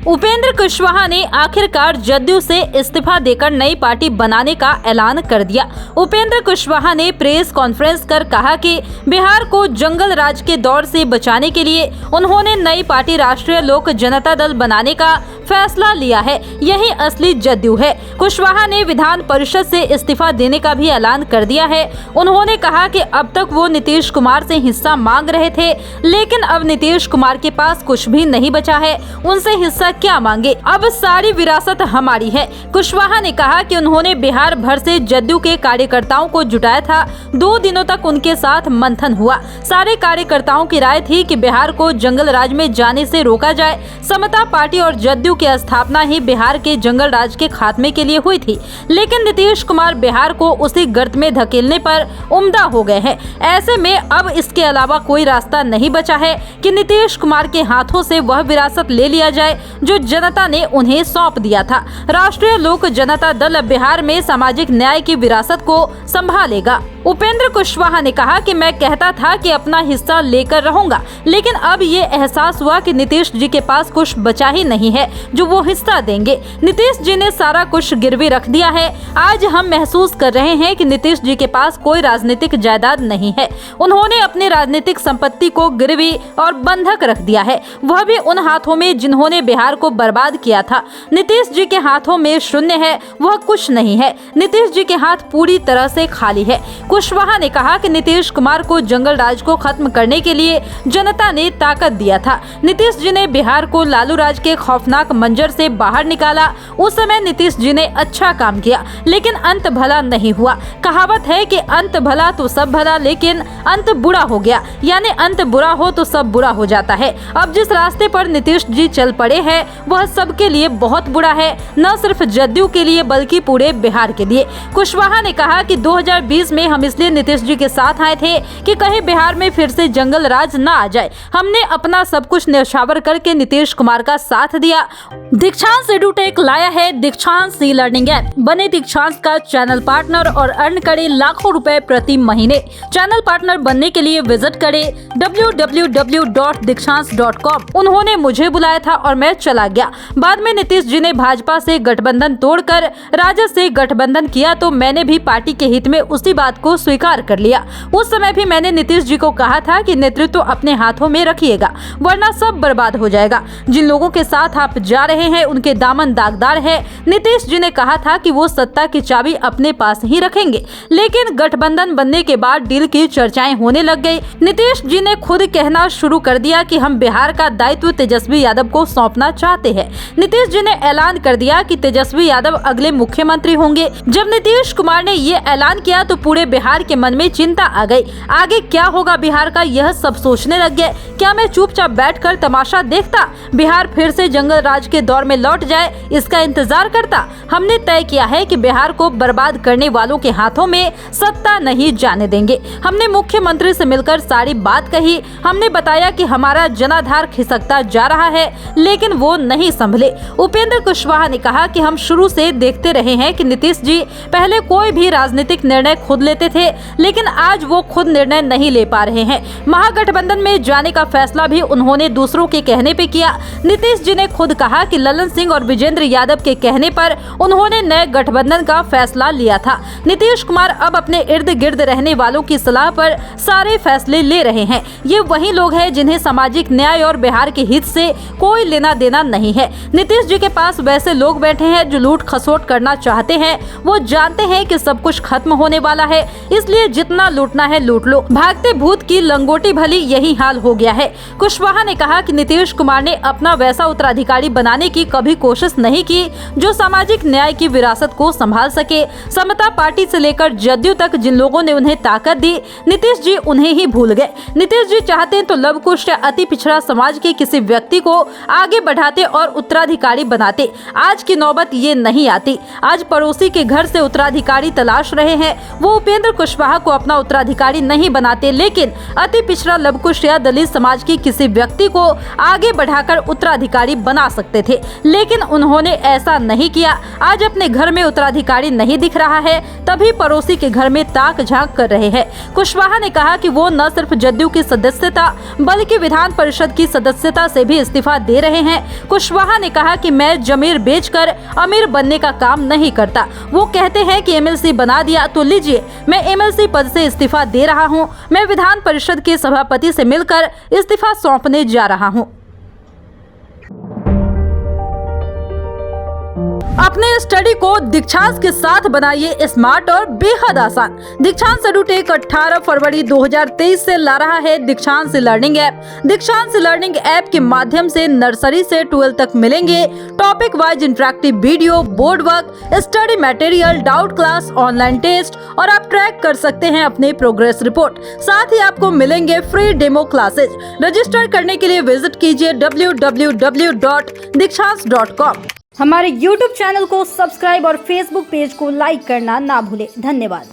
उपेंद्र कुशवाहा ने आखिरकार जदयू से इस्तीफा देकर नई पार्टी बनाने का ऐलान कर दिया। उपेंद्र कुशवाहा ने प्रेस कॉन्फ्रेंस कर कहा कि बिहार को जंगल राज के दौर से बचाने के लिए उन्होंने नई पार्टी राष्ट्रीय लोक जनता दल बनाने का फैसला लिया है। यही असली जदयू है। कुशवाहा ने विधान परिषद से इस्तीफा देने का भी ऐलान कर दिया है। उन्होंने कहा कि अब तक वो नीतीश कुमार से हिस्सा मांग रहे थे, लेकिन अब नीतीश कुमार के पास कुछ भी नहीं बचा है, उनसे हिस्सा क्या मांगे, अब सारी विरासत हमारी है। कुशवाहा ने कहा कि उन्होंने बिहार भर से जदयू के कार्यकर्ताओं को जुटाया था। 2 दिनों तक उनके साथ मंथन हुआ। सारे कार्यकर्ताओं की राय थी कि बिहार को जंगल राज में जाने से रोका जाए। समता पार्टी और जदयू की स्थापना ही बिहार के जंगल राज के खात्मे के लिए हुई थी, लेकिन नीतीश कुमार बिहार को उसी गर्त में धकेलने पर उम्दा हो गए हैं। ऐसे में अब इसके अलावा कोई रास्ता नहीं बचा है कि नीतीश कुमार के हाथों से वह विरासत ले लिया जाए जो जनता ने उन्हें सौंप दिया था। राष्ट्रीय लोक जनता दल बिहार में सामाजिक न्याय की विरासत को संभालेगा। उपेंद्र कुशवाहा ने कहा कि मैं कहता था कि अपना हिस्सा लेकर रहूंगा, लेकिन अब ये एहसास हुआ कि नीतीश जी के पास कुछ बचा ही नहीं है जो वो हिस्सा देंगे। नीतीश जी ने सारा कुछ गिरवी रख दिया है। आज हम महसूस कर रहे हैं कि नीतीश जी के पास कोई राजनीतिक जायदाद नहीं है। उन्होंने अपनी राजनीतिक संपत्ति को गिरवी और बंधक रख दिया है, वह भी उन हाथों में जिन्होंने बिहार को बर्बाद किया था। नीतीश जी के हाथों में शून्य है, वह कुछ नहीं है। नीतीश जी के हाथ पूरी तरह से खाली है। कुशवाहा ने कहा कि नीतीश कुमार को जंगल राज को खत्म करने के लिए जनता ने ताकत दिया था। नीतीश जी ने बिहार को लालू राज के खौफनाक मंजर से बाहर निकाला। उस समय नीतीश जी ने अच्छा काम किया, लेकिन अंत भला नहीं हुआ। कहावत है कि अंत भला तो सब भला, लेकिन अंत बुरा हो गया, यानी अंत बुरा हो तो सब बुरा हो जाता है। अब जिस रास्ते पर नीतीश जी चल पड़े हैं वह सबके लिए बहुत बुरा है, न सिर्फ जदयू के लिए बल्कि पूरे बिहार के लिए। कुशवाहा ने कहा कि 2020 में हम इसलिए नीतीश जी के साथ आए थे कि कहीं बिहार में फिर से जंगल राज न आ जाए। हमने अपना सब कुछ न्यौछावर करके नीतीश कुमार का साथ दिया। दीक्षांत एडुटेक लाया है दीक्षांत ई लर्निंग ऐप। बने दीक्षांत का चैनल पार्टनर और अर्न करें लाखों रुपए प्रति महीने। चैनल पार्टनर बनने के लिए विजिट करें www.दीक्षांत.com। उन्होंने मुझे बुलाया था और मैं चला गया। बाद में नीतीश जी ने भाजपा से गठबंधन तोड़कर राजद से गठबंधन किया तो मैंने भी पार्टी के हित में उसी बात को स्वीकार कर लिया। उस समय भी मैंने नीतीश जी को कहा था कि नेतृत्व अपने हाथों में रखिएगा, वरना सब बर्बाद हो जाएगा। जिन लोगों के साथ आप जा रहे हैं उनके दामन दागदार है। नीतीश जी ने कहा था कि वो सत्ता की चाबी अपने पास ही रखेंगे, लेकिन गठबंधन बनने के बाद डील की चर्चाएं होने लग गई। नीतीश जी ने खुद कहना शुरू कर दिया कि हम बिहार का दायित्व तेजस्वी यादव को सौंपना चाहते हैं। नीतीश जी ने ऐलान कर दिया कि तेजस्वी यादव अगले मुख्यमंत्री होंगे। जब नीतीश कुमार ने ये ऐलान किया तो पूरे बिहार के मन में चिंता आ गई। आगे क्या होगा बिहार का, यह सब सोचने लग गए। क्या मैं चुपचाप बैठकर तमाशा देखता, बिहार फिर से जंगल राज के दौर में लौट जाए, इसका इंतजार करता? हमने तय किया है कि बिहार को बर्बाद करने वालों के हाथों में सत्ता नहीं जाने देंगे। हमने मुख्यमंत्री से मिलकर सारी बात कही। हमने बताया कि हमारा जनाधार खिसकता जा रहा है, लेकिन वो नहीं संभले। उपेंद्र कुशवाहा ने कहा कि हम शुरू से देखते रहे हैं कि नीतीश जी पहले कोई भी राजनीतिक निर्णय खुद लेते थे, लेकिन आज वो खुद निर्णय नहीं ले पा रहे हैं। महागठबंधन में जाने का फैसला भी उन्होंने दूसरों के कहने पे किया। नीतीश जी ने खुद कहा कि ललन सिंह और विजेंद्र यादव के कहने पर उन्होंने नए गठबंधन का फैसला लिया था। नीतीश कुमार अब अपने इर्द गिर्द रहने वालों की सलाह पर सारे फैसले ले रहे हैं। ये वही लोग हैं जिन्हें सामाजिक न्याय और बिहार के हित से कोई लेना देना नहीं है। नीतीश जी के पास वैसे लोग बैठे हैं जो लूट खसोट करना चाहते हैं। वो जानते हैं कि सब कुछ खत्म होने वाला है, इसलिए जितना लूटना है लूट लो। भागते भूत की लंगोटी भली, यही हाल हो गया है। कुशवाहा ने कहा कि नीतीश कुमार ने अपना वैसा उत्तराधिकारी बनाने की कभी कोशिश नहीं की जो सामाजिक न्याय की विरासत को संभाल सके। समता पार्टी से लेकर जदयू तक जिन लोगों ने उन्हें ताकत दी, नीतीश जी उन्हें ही भूल गए। नीतीश जी चाहते तो लव कुश या अति पिछड़ा समाज के किसी व्यक्ति को आगे बढ़ाते और उत्तराधिकारी बनाते। आज की नौबत ये नहीं आती। आज पड़ोसी के घर से उत्तराधिकारी तलाश रहे हैं। वो उपेंद्र उपेंद्र कुशवाहा को अपना उत्तराधिकारी नहीं बनाते, लेकिन अति पिछड़ा लवकुश या दलित समाज की किसी व्यक्ति को आगे बढ़ाकर उत्तराधिकारी बना सकते थे, लेकिन उन्होंने ऐसा नहीं किया। आज अपने घर में उत्तराधिकारी नहीं दिख रहा है, तभी पड़ोसी के घर में ताक झांक कर रहे हैं। कुशवाहा ने कहा कि वो न सिर्फ जदयू की सदस्यता बल्कि विधान परिषद की सदस्यता से भी इस्तीफा दे रहे हैं। कुशवाहा ने कहा कि मैं जमीर बेचकर अमीर बनने का काम नहीं करता। वो कहते हैं कि एमएलसी बना दिया तो लीजिए, मैं एमएलसी पद से इस्तीफा दे रहा हूं। मैं विधान परिषद के सभापति से मिलकर इस्तीफा सौंपने जा रहा हूं। अपने स्टडी को दीक्षांत के साथ बनाइए स्मार्ट और बेहद आसान। दीक्षांत एडुटेक 18 फरवरी 2023 से ला रहा है Dikshant learning app. Dikshant learning app के माध्यम से नर्सरी से 12 तक मिलेंगे topic wise interactive video, board work, study material, doubt class, online test और आप ट्रैक कर सकते हैं अपने प्रोग्रेस रिपोर्ट। साथ ही आपको मिलेंगे फ्री डेमो क्लासेज। रजिस्टर करने के लिए विजिट कीजिए www.dikshaans.com। हमारे YouTube चैनल को सब्सक्राइब और Facebook पेज को लाइक करना ना भूलें। धन्यवाद।